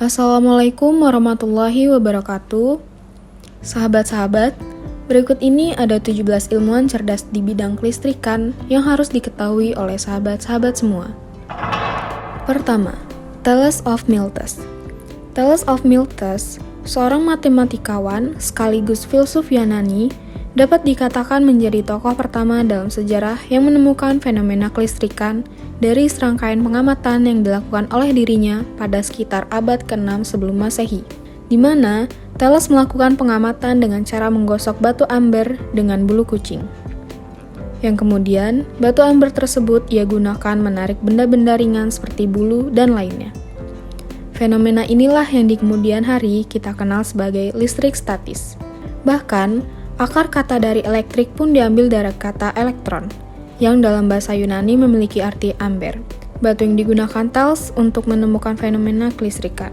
Assalamualaikum warahmatullahi wabarakatuh. Sahabat-sahabat, berikut ini ada 17 ilmuwan cerdas di bidang kelistrikan yang harus diketahui oleh sahabat-sahabat semua. Pertama, Thales of Miletus. Thales of Miletus, seorang matematikawan sekaligus filsuf Yunani, dapat dikatakan menjadi tokoh pertama dalam sejarah yang menemukan fenomena kelistrikan dari serangkaian pengamatan yang dilakukan oleh dirinya pada sekitar abad ke-6 sebelum Masehi, di mana Thales melakukan pengamatan dengan cara menggosok batu amber dengan bulu kucing. Yang kemudian, batu amber tersebut ia gunakan menarik benda-benda ringan seperti bulu dan lainnya. Fenomena inilah yang di kemudian hari kita kenal sebagai listrik statis. Bahkan, akar kata dari elektrik pun diambil dari kata elektron, yang dalam bahasa Yunani memiliki arti amber, batu yang digunakan Thales untuk menemukan fenomena kelistrikan.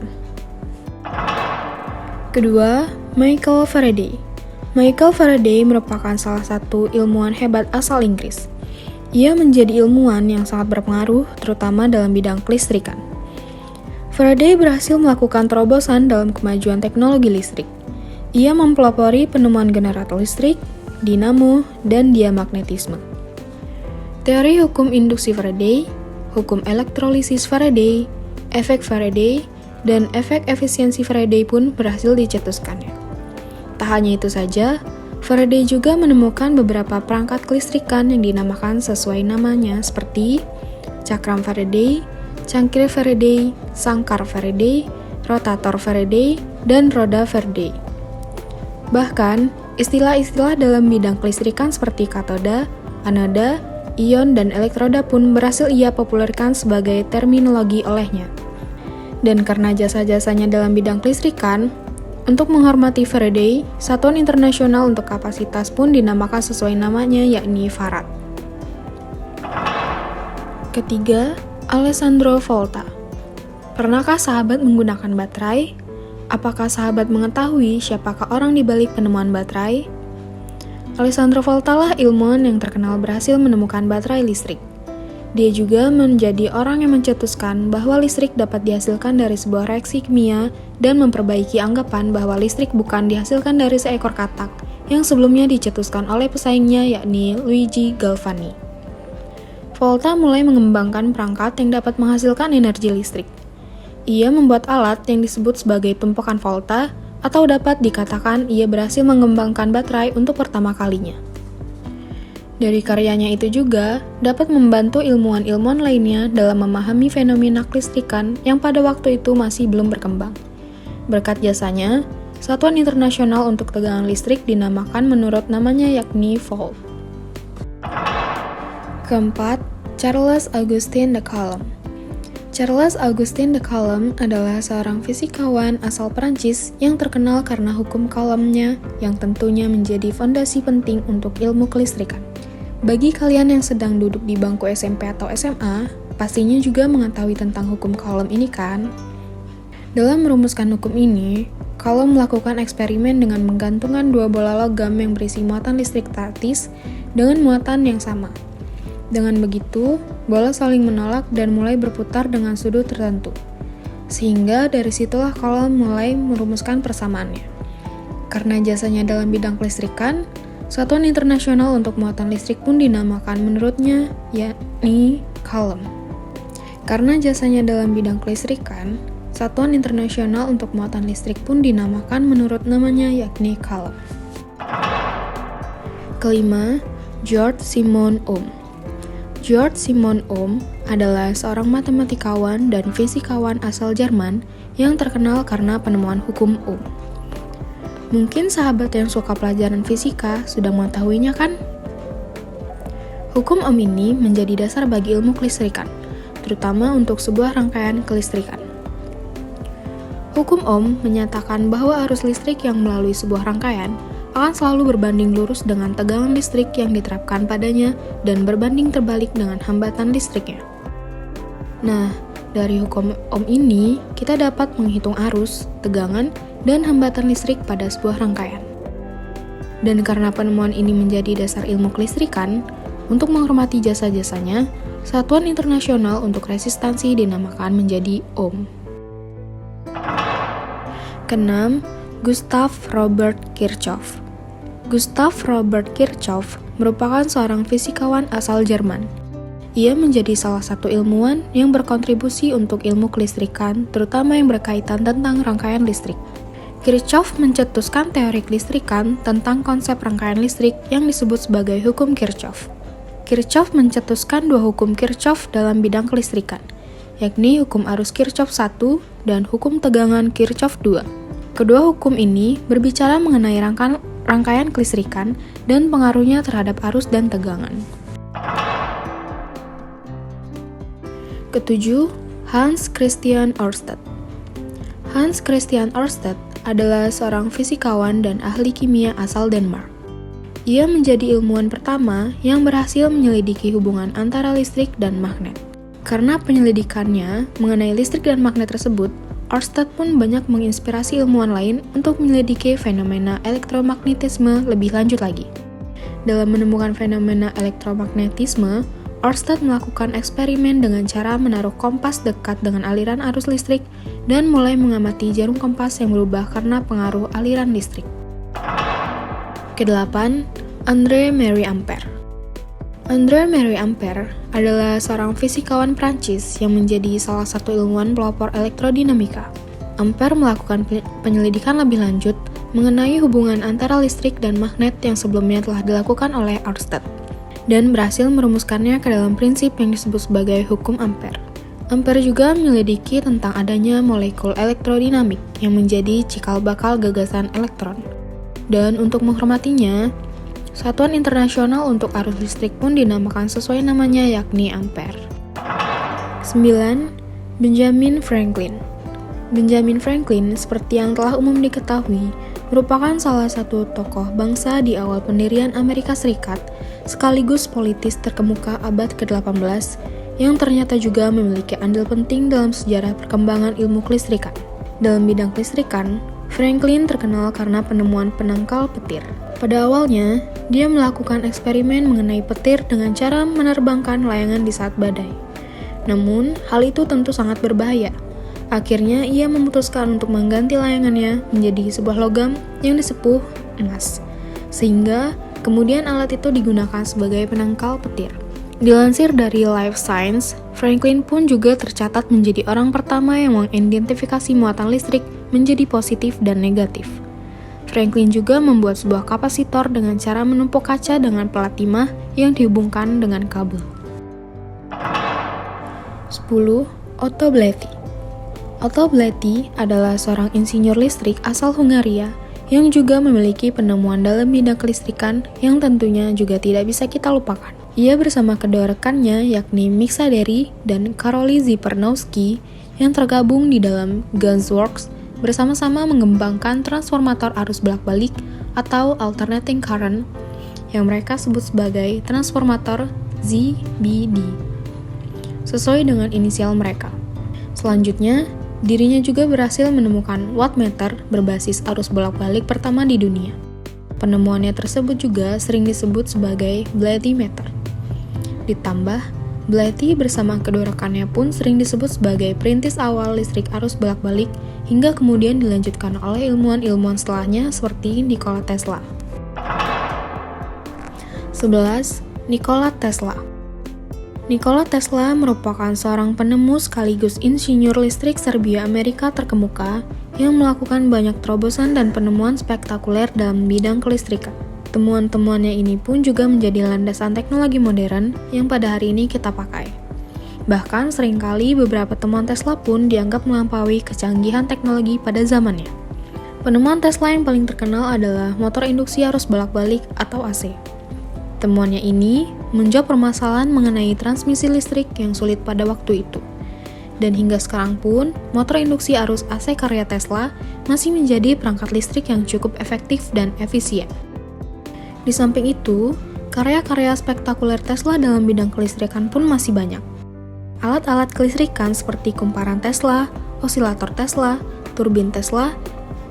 Kedua, Michael Faraday. Michael Faraday merupakan salah satu ilmuwan hebat asal Inggris. Ia menjadi ilmuwan yang sangat berpengaruh, terutama dalam bidang kelistrikan. Faraday berhasil melakukan terobosan dalam kemajuan teknologi listrik. Ia mempelopori penemuan generator listrik, dinamo, dan diamagnetisme. Teori hukum induksi Faraday, hukum elektrolisis Faraday, efek Faraday, dan efek efisiensi Faraday pun berhasil dicetuskannya. Tak hanya itu saja, Faraday juga menemukan beberapa perangkat kelistrikan yang dinamakan sesuai namanya seperti cakram Faraday, cangkir Faraday, sangkar Faraday, rotator Faraday, dan roda Faraday. Bahkan, istilah-istilah dalam bidang kelistrikan seperti katoda, anoda, ion, dan elektroda pun berhasil ia populerkan sebagai terminologi olehnya. Dan karena jasa-jasanya dalam bidang kelistrikan, untuk menghormati Faraday, Satuan Internasional untuk Kapasitas pun dinamakan sesuai namanya yakni Farad. Ketiga, Alessandro Volta. Pernahkah sahabat menggunakan baterai? Apakah sahabat mengetahui siapakah orang di balik penemuan baterai? Alessandro Volta lah ilmuwan yang terkenal berhasil menemukan baterai listrik. Dia juga menjadi orang yang mencetuskan bahwa listrik dapat dihasilkan dari sebuah reaksi kimia dan memperbaiki anggapan bahwa listrik bukan dihasilkan dari seekor katak yang sebelumnya dicetuskan oleh pesaingnya yakni Luigi Galvani. Volta mulai mengembangkan perangkat yang dapat menghasilkan energi listrik. Ia membuat alat yang disebut sebagai tumpukan Volta, atau dapat dikatakan ia berhasil mengembangkan baterai untuk pertama kalinya. Dari karyanya itu juga dapat membantu ilmuwan-ilmuwan lainnya dalam memahami fenomena kelistrikan yang pada waktu itu masih belum berkembang. Berkat jasanya, Satuan Internasional untuk Tegangan Listrik dinamakan menurut namanya yakni Volt. Keempat, Charles Augustin de Coulomb. Charles Augustin de Coulomb adalah seorang fisikawan asal Perancis yang terkenal karena hukum Coulomb-nya yang tentunya menjadi fondasi penting untuk ilmu kelistrikan. Bagi kalian yang sedang duduk di bangku SMP atau SMA, pastinya juga mengetahui tentang hukum Coulomb ini kan? Dalam merumuskan hukum ini, Coulomb melakukan eksperimen dengan menggantungkan dua bola logam yang berisi muatan listrik statis dengan muatan yang sama. Dengan begitu, bola saling menolak dan mulai berputar dengan sudut tertentu. Sehingga dari situlah Coulomb mulai merumuskan persamaannya. Karena jasanya dalam bidang kelistrikan, Satuan Internasional untuk Muatan Listrik pun dinamakan menurutnya yakni Coulomb. Karena jasanya dalam bidang kelistrikan, Satuan Internasional untuk Muatan Listrik pun dinamakan menurut namanya yakni Coulomb. Kelima, George Simon Ohm. George Simon Ohm adalah seorang matematikawan dan fisikawan asal Jerman yang terkenal karena penemuan hukum Ohm. Mungkin sahabat yang suka pelajaran fisika sudah mengetahuinya kan? Hukum Ohm ini menjadi dasar bagi ilmu kelistrikan, terutama untuk sebuah rangkaian kelistrikan. Hukum Ohm menyatakan bahwa arus listrik yang melalui sebuah rangkaian akan selalu berbanding lurus dengan tegangan listrik yang diterapkan padanya dan berbanding terbalik dengan hambatan listriknya. Nah, dari hukum Ohm ini, kita dapat menghitung arus, tegangan, dan hambatan listrik pada sebuah rangkaian. Dan karena penemuan ini menjadi dasar ilmu kelistrikan, untuk menghormati jasa-jasanya, Satuan Internasional untuk Resistansi dinamakan menjadi Ohm. Keenam, Gustav Robert Kirchhoff. Gustav Robert Kirchhoff merupakan seorang fisikawan asal Jerman. Ia menjadi salah satu ilmuwan yang berkontribusi untuk ilmu kelistrikan, terutama yang berkaitan tentang rangkaian listrik. Kirchhoff mencetuskan teori kelistrikan tentang konsep rangkaian listrik yang disebut sebagai hukum Kirchhoff. Kirchhoff mencetuskan dua hukum Kirchhoff dalam bidang kelistrikan, yakni hukum arus Kirchhoff 1 dan hukum tegangan Kirchhoff 2. Kedua hukum ini berbicara mengenai rangkaian kelistrikan dan pengaruhnya terhadap arus dan tegangan. Ketujuh, Hans Christian Ørsted. Hans Christian Ørsted adalah seorang fisikawan dan ahli kimia asal Denmark. Ia menjadi ilmuwan pertama yang berhasil menyelidiki hubungan antara listrik dan magnet. Karena penyelidikannya mengenai listrik dan magnet tersebut, Ørsted pun banyak menginspirasi ilmuwan lain untuk menyelidiki fenomena elektromagnetisme lebih lanjut lagi. Dalam menemukan fenomena elektromagnetisme, Ørsted melakukan eksperimen dengan cara menaruh kompas dekat dengan aliran arus listrik dan mulai mengamati jarum kompas yang berubah karena pengaruh aliran listrik. Kedelapan, André-Marie Ampère. André-Marie Ampère adalah seorang fisikawan Prancis yang menjadi salah satu ilmuwan pelopor elektrodinamika. Ampère melakukan penyelidikan lebih lanjut mengenai hubungan antara listrik dan magnet yang sebelumnya telah dilakukan oleh Ørsted, dan berhasil merumuskannya ke dalam prinsip yang disebut sebagai hukum Ampère. Ampère juga menyelidiki tentang adanya molekul elektrodinamik yang menjadi cikal bakal gagasan elektron. Dan untuk menghormatinya, Satuan Internasional untuk Arus Listrik pun dinamakan sesuai namanya, yakni Ampère. 9. Benjamin Franklin. Benjamin Franklin, seperti yang telah umum diketahui, merupakan salah satu tokoh bangsa di awal pendirian Amerika Serikat, sekaligus politis terkemuka abad ke-18, yang ternyata juga memiliki andil penting dalam sejarah perkembangan ilmu kelistrikan. Dalam bidang kelistrikan, Franklin terkenal karena penemuan penangkal petir. Pada awalnya, dia melakukan eksperimen mengenai petir dengan cara menerbangkan layangan di saat badai. Namun, hal itu tentu sangat berbahaya. Akhirnya, ia memutuskan untuk mengganti layangannya menjadi sebuah logam yang disepuh emas, sehingga kemudian alat itu digunakan sebagai penangkal petir. Dilansir dari Life Science, Franklin pun juga tercatat menjadi orang pertama yang mengidentifikasi muatan listrik menjadi positif dan negatif. Franklin juga membuat sebuah kapasitor dengan cara menumpuk kaca dengan pelat timah yang dihubungkan dengan kabel. 10. Otto Blethy. Otto Blethy adalah seorang insinyur listrik asal Hungaria yang juga memiliki penemuan dalam bidang kelistrikan yang tentunya juga tidak bisa kita lupakan. Ia bersama kedua rekannya yakni Mick Saderi dan Karoly Zipernowski yang tergabung di dalam Gunzworks bersama-sama mengembangkan transformator arus bolak-balik atau alternating current yang mereka sebut sebagai transformator ZBD sesuai dengan inisial mereka. Selanjutnya, dirinya juga berhasil menemukan wattmeter berbasis arus bolak-balik pertama di dunia. Penemuannya tersebut juga sering disebut sebagai Blethy meter. Ditambah, Blethy bersama kedua rekannya pun sering disebut sebagai perintis awal listrik arus bolak-balik hingga kemudian dilanjutkan oleh ilmuwan-ilmuwan setelahnya seperti Nikola Tesla. 11. Nikola Tesla. Nikola Tesla merupakan seorang penemu sekaligus insinyur listrik Serbia Amerika terkemuka yang melakukan banyak terobosan dan penemuan spektakuler dalam bidang kelistrikan. Temuan-temuannya ini pun juga menjadi landasan teknologi modern yang pada hari ini kita pakai. Bahkan seringkali beberapa temuan Tesla pun dianggap melampaui kecanggihan teknologi pada zamannya. Penemuan Tesla yang paling terkenal adalah motor induksi arus bolak-balik atau AC. Temuannya ini menjawab permasalahan mengenai transmisi listrik yang sulit pada waktu itu. Dan hingga sekarang pun, motor induksi arus AC karya Tesla masih menjadi perangkat listrik yang cukup efektif dan efisien. Di samping itu, karya-karya spektakuler Tesla dalam bidang kelistrikan pun masih banyak. Alat-alat kelistrikan seperti kumparan Tesla, osilator Tesla, turbin Tesla,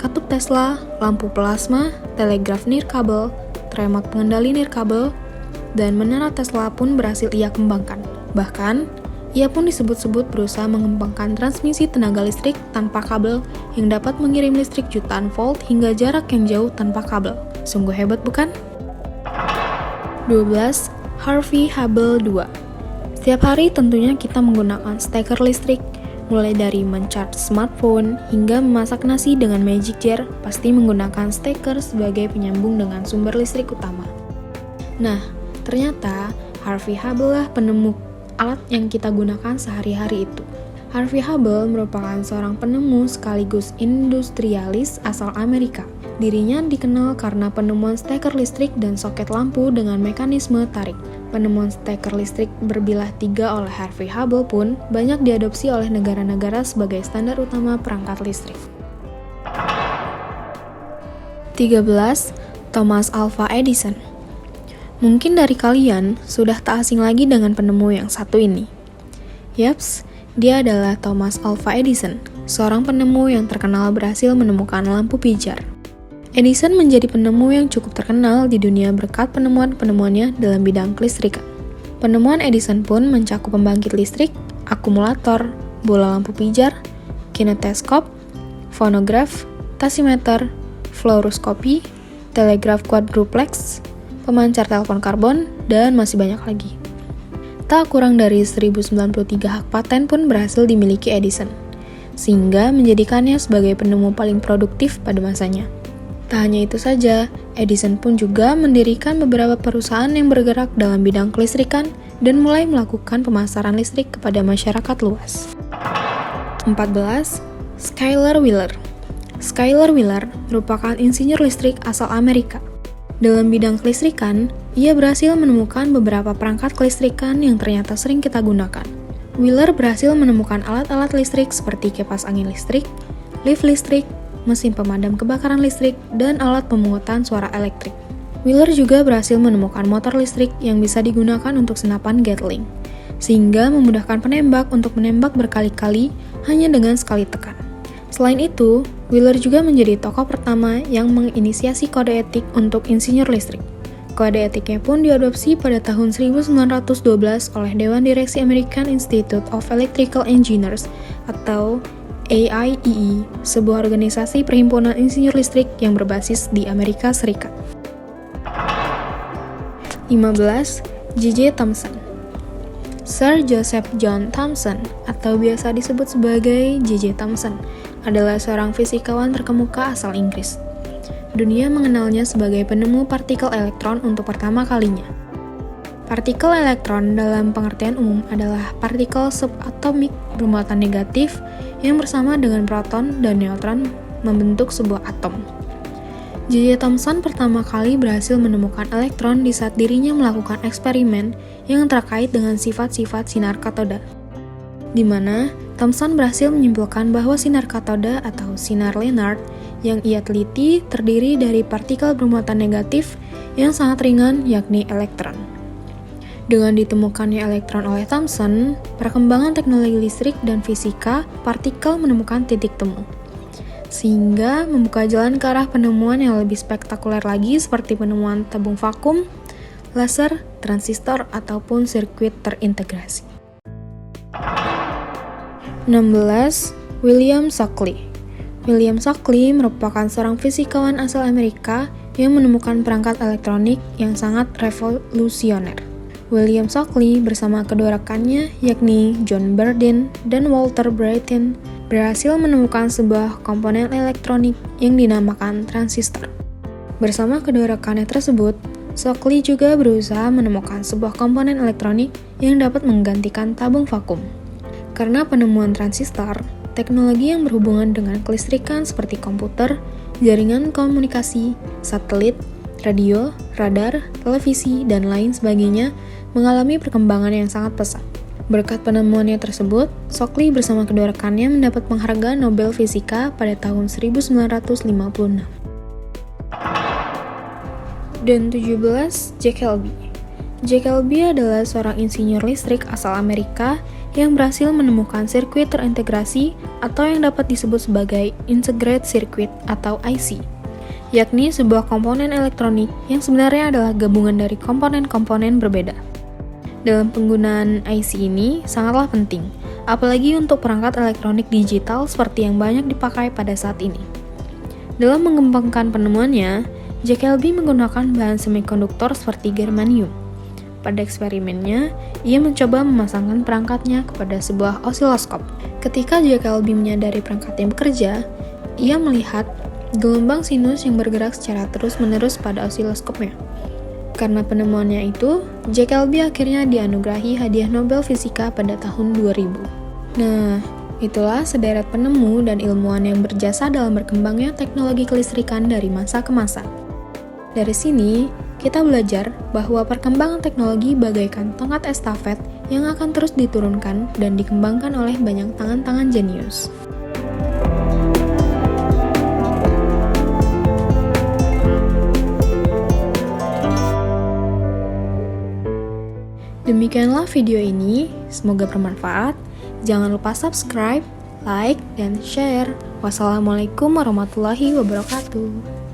katup Tesla, lampu plasma, telegraf nirkabel, remote pengendali nirkabel, dan menara Tesla pun berhasil ia kembangkan. Bahkan, Ia pun disebut-sebut berusaha mengembangkan transmisi tenaga listrik tanpa kabel yang dapat mengirim listrik jutaan volt hingga jarak yang jauh tanpa kabel. Sungguh hebat bukan? 12. Harvey Hubble 2. Setiap hari tentunya kita menggunakan steker listrik, mulai dari men-charge smartphone hingga memasak nasi dengan magic jar, pasti menggunakan steker sebagai penyambung dengan sumber listrik utama. Nah, ternyata Harvey Hubble lah penemu alat yang kita gunakan sehari-hari itu. Harvey Hubble merupakan seorang penemu sekaligus industrialis asal Amerika. Dirinya dikenal karena penemuan steker listrik dan soket lampu dengan mekanisme tarik. Penemuan steker listrik berbilah 3 oleh Harvey Hubble pun banyak diadopsi oleh negara-negara sebagai standar utama perangkat listrik. 13. Thomas Alva Edison. Mungkin dari kalian sudah tak asing lagi dengan penemu yang satu ini. Yaps, dia adalah Thomas Alva Edison, seorang penemu yang terkenal berhasil menemukan lampu pijar. Edison menjadi penemu yang cukup terkenal di dunia berkat penemuan-penemuannya dalam bidang kelistrikan. Penemuan Edison pun mencakup pembangkit listrik, akumulator, bola lampu pijar, kineteskop, fonograf, tasimeter, fluoroskopi, telegraf quadruplex, pemancar telepon karbon, dan masih banyak lagi. Tak kurang dari 1093 hak paten pun berhasil dimiliki Edison, sehingga menjadikannya sebagai penemu paling produktif pada masanya. Tak hanya itu saja, Edison pun juga mendirikan beberapa perusahaan yang bergerak dalam bidang kelistrikan dan mulai melakukan pemasaran listrik kepada masyarakat luas. 14. Schuyler Wheeler. Schuyler Wheeler merupakan insinyur listrik asal Amerika. Dalam bidang kelistrikan, ia berhasil menemukan beberapa perangkat kelistrikan yang ternyata sering kita gunakan. Wheeler berhasil menemukan alat-alat listrik seperti kipas angin listrik, lift listrik, mesin pemadam kebakaran listrik, dan alat pemungutan suara elektrik. Wheeler juga berhasil menemukan motor listrik yang bisa digunakan untuk senapan Gatling, sehingga memudahkan penembak untuk menembak berkali-kali hanya dengan sekali tekan. Selain itu, Wheeler juga menjadi tokoh pertama yang menginisiasi kode etik untuk insinyur listrik. Kode etiknya pun diadopsi pada tahun 1912 oleh Dewan Direksi American Institute of Electrical Engineers atau AIEE, sebuah organisasi perhimpunan insinyur listrik yang berbasis di Amerika Serikat. 15. J.J. Thomson. Sir Joseph John Thomson, atau biasa disebut sebagai J.J. Thomson, adalah seorang fisikawan terkemuka asal Inggris. Dunia mengenalnya sebagai penemu partikel elektron untuk pertama kalinya. Partikel elektron dalam pengertian umum adalah partikel subatomik bermuatan negatif yang bersama dengan proton dan neutron membentuk sebuah atom. J.J. Thomson pertama kali berhasil menemukan elektron di saat dirinya melakukan eksperimen yang terkait dengan sifat-sifat sinar katoda, di mana Thomson berhasil menyimpulkan bahwa sinar katoda atau sinar Lennard yang ia teliti terdiri dari partikel bermuatan negatif yang sangat ringan, yakni elektron. Dengan ditemukannya elektron oleh Thomson, perkembangan teknologi listrik dan fisika partikel menemukan titik temu, sehingga membuka jalan ke arah penemuan yang lebih spektakuler lagi seperti penemuan tabung vakum, laser, transistor, ataupun sirkuit terintegrasi. 16. William Shockley. William Shockley merupakan seorang fisikawan asal Amerika yang menemukan perangkat elektronik yang sangat revolusioner. William Shockley bersama kedua rekannya, yakni John Bardeen dan Walter Brattain, berhasil menemukan sebuah komponen elektronik yang dinamakan transistor. Bersama kedua rekannya tersebut, Shockley juga berusaha menemukan sebuah komponen elektronik yang dapat menggantikan tabung vakum. Karena penemuan transistor, teknologi yang berhubungan dengan kelistrikan seperti komputer, jaringan komunikasi, satelit, radio, radar, televisi, dan lain sebagainya mengalami perkembangan yang sangat pesat. Berkat penemuannya tersebut, Shockley bersama kedua rekannya mendapat penghargaan Nobel Fisika pada tahun 1956. Dan 17. Jack Helby. Jack Helby adalah seorang insinyur listrik asal Amerika yang berhasil menemukan sirkuit terintegrasi atau yang dapat disebut sebagai Integrated Circuit atau IC, yakni sebuah komponen elektronik yang sebenarnya adalah gabungan dari komponen-komponen berbeda. dalam penggunaan IC ini sangatlah penting, apalagi untuk perangkat elektronik digital seperti yang banyak dipakai pada saat ini. Dalam mengembangkan penemuannya, Jack Elby menggunakan bahan semikonduktor seperti germanium. Pada eksperimennya, ia mencoba memasangkan perangkatnya kepada sebuah osiloskop. Ketika Jack Elby menyadari perangkatnya bekerja, ia melihat gelombang sinus yang bergerak secara terus-menerus pada osiloskopnya. Karena penemuannya itu, Jack Elby akhirnya dianugerahi hadiah Nobel Fisika pada tahun 2000. Nah, itulah sederet penemu dan ilmuwan yang berjasa dalam berkembangnya teknologi kelistrikan dari masa ke masa. Dari sini, kita belajar bahwa perkembangan teknologi bagaikan tongkat estafet yang akan terus diturunkan dan dikembangkan oleh banyak tangan-tangan jenius. Demikianlah video ini, semoga bermanfaat. Jangan lupa subscribe, like, dan share. Wassalamualaikum warahmatullahi wabarakatuh.